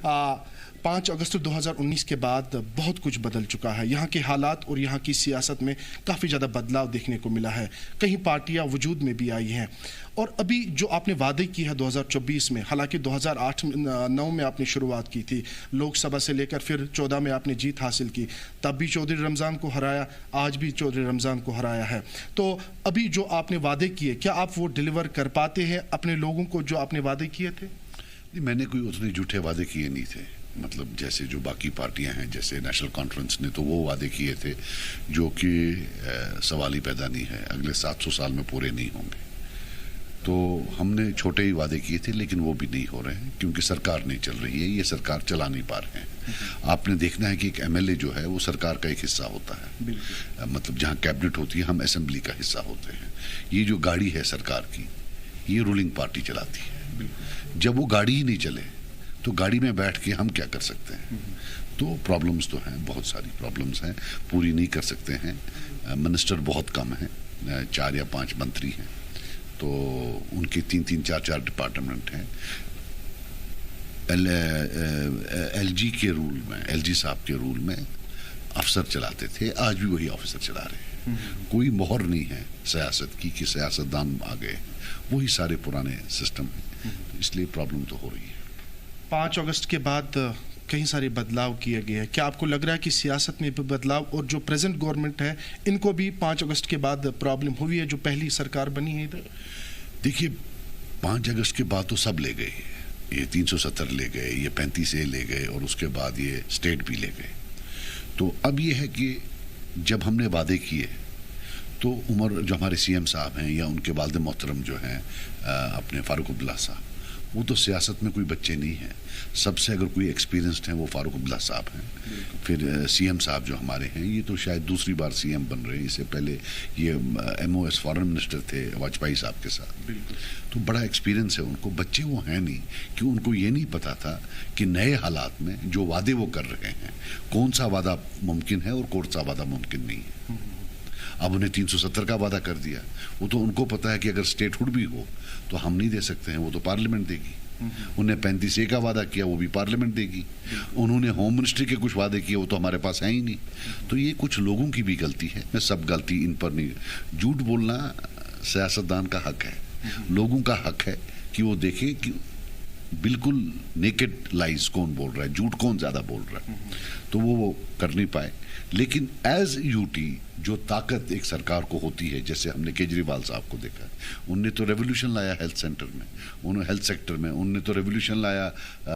5 अगस्त 2019 के बाद बहुत कुछ बदल चुका है। यहाँ के हालात और यहाँ की सियासत में काफ़ी ज़्यादा बदलाव देखने को मिला है। कई पार्टियाँ वजूद में भी आई हैं और अभी जो आपने वादे की है 2024 में, हालांकि 2008-9 में आपने शुरुआत की थी, लोकसभा से लेकर फिर 14 में आपने जीत हासिल की, तब भी चौधरी रमज़ान को हराया, आज भी चौधरी रमज़ान को हराया है। तो अभी जो आपने वादे किए, क्या आप वो डिलीवर कर पाते हैं अपने लोगों को जो आपने वादे किए थे? मैंने कोई उतने झूठे वादे किए नहीं थे। मतलब जैसे जो बाकी पार्टियां हैं, जैसे नेशनल कॉन्फ्रेंस ने तो वो वादे किए थे जो कि सवाल ही पैदा नहीं है, अगले 700 साल में पूरे नहीं होंगे। तो हमने छोटे ही वादे किए थे, लेकिन वो भी नहीं हो रहे हैं क्योंकि सरकार नहीं चल रही है, ये सरकार चला नहीं पा रहे हैं। आपने देखना है कि एक एमएलए जो है वो सरकार का एक हिस्सा होता है। मतलब जहाँ कैबिनेट होती है, हम असेंबली का हिस्सा होते हैं। ये जो गाड़ी है सरकार की, ये रूलिंग पार्टी चलाती है। जब वो गाड़ी ही नहीं चले तो गाड़ी में बैठ के हम क्या कर सकते हैं? तो प्रॉब्लम्स तो हैं, बहुत सारी प्रॉब्लम्स हैं, पूरी नहीं कर सकते हैं। मिनिस्टर बहुत कम हैं, 4 या 5 मंत्री हैं, तो उनके 3-3, 4-4 डिपार्टमेंट हैं। एलजी के रूल में, एलजी साहब के रूल में अफसर चलाते थे, आज भी वही ऑफिसर चला रहे हैं। कोई मोहर नहीं है सियासत की कि सियासतदान आ गए, वही सारे पुराने सिस्टम हैं, इसलिए प्रॉब्लम तो हो रही है। 5 अगस्त के बाद कई सारे बदलाव किए गए हैं। क्या आपको लग रहा है कि सियासत में भी बदलाव, और जो प्रेजेंट गवर्नमेंट है इनको भी 5 अगस्त के बाद प्रॉब्लम हुई है, जो पहली सरकार बनी है इधर? देखिए, 5 अगस्त के बाद तो सब ले गए, ये 370 ले गए, ये 35A ले गए, और उसके बाद ये स्टेट भी ले गए। तो अब ये है कि जब हमने वादे किए तो उमर जो हमारे सीएम साहब हैं या उनके वालिद मोहतरम जो हैं अपने फारूक अब्दुल्ला साहब, वो तो सियासत में कोई बच्चे नहीं हैं। सबसे अगर कोई एक्सपीरियंस्ड हैं वो फारूक अब्दुल्ला साहब हैं। फिर सीएम साहब जो हमारे हैं, ये तो शायद दूसरी बार सीएम बन रहे हैं, इससे पहले ये MOS फॉरेन मिनिस्टर थे वाजपेयी साहब के साथ। तो बड़ा एक्सपीरियंस है उनको। बच्चे वो हैं नहीं कि उनको ये नहीं पता था कि नए हालात में जो वादे वो कर रहे हैं, कौन सा वादा मुमकिन है और कौन सा वादा मुमकिन नहीं है। अब उन्हें 370 का वादा कर दिया, वो तो उनको पता है कि अगर स्टेटहुड भी हो तो हम नहीं दे सकते हैं, वो तो पार्लियामेंट देगी। उन्हें 35A का वादा किया, वो भी पार्लियामेंट देगी। उन्होंने होम मिनिस्ट्री के कुछ वादे किए, वो तो हमारे पास है ही नहीं। तो ये कुछ लोगों की भी गलती है, मैं सब गलती इन पर नहीं। झूठ बोलना सियासतदान का हक है, लोगों का हक है कि वो देखें कि बिल्कुल नेकेड लाइज कौन बोल रहा है, झूठ कौन ज्यादा बोल रहा है, तो वो कर नहीं पाए। लेकिन एज यूटी जो ताकत एक सरकार को होती है, जैसे हमने केजरीवाल साहब को देखा, उनने तो रेवोल्यूशन लाया हेल्थ सेंटर में, उन्होंने हेल्थ सेक्टर में उनने तो रेवोल्यूशन लाया।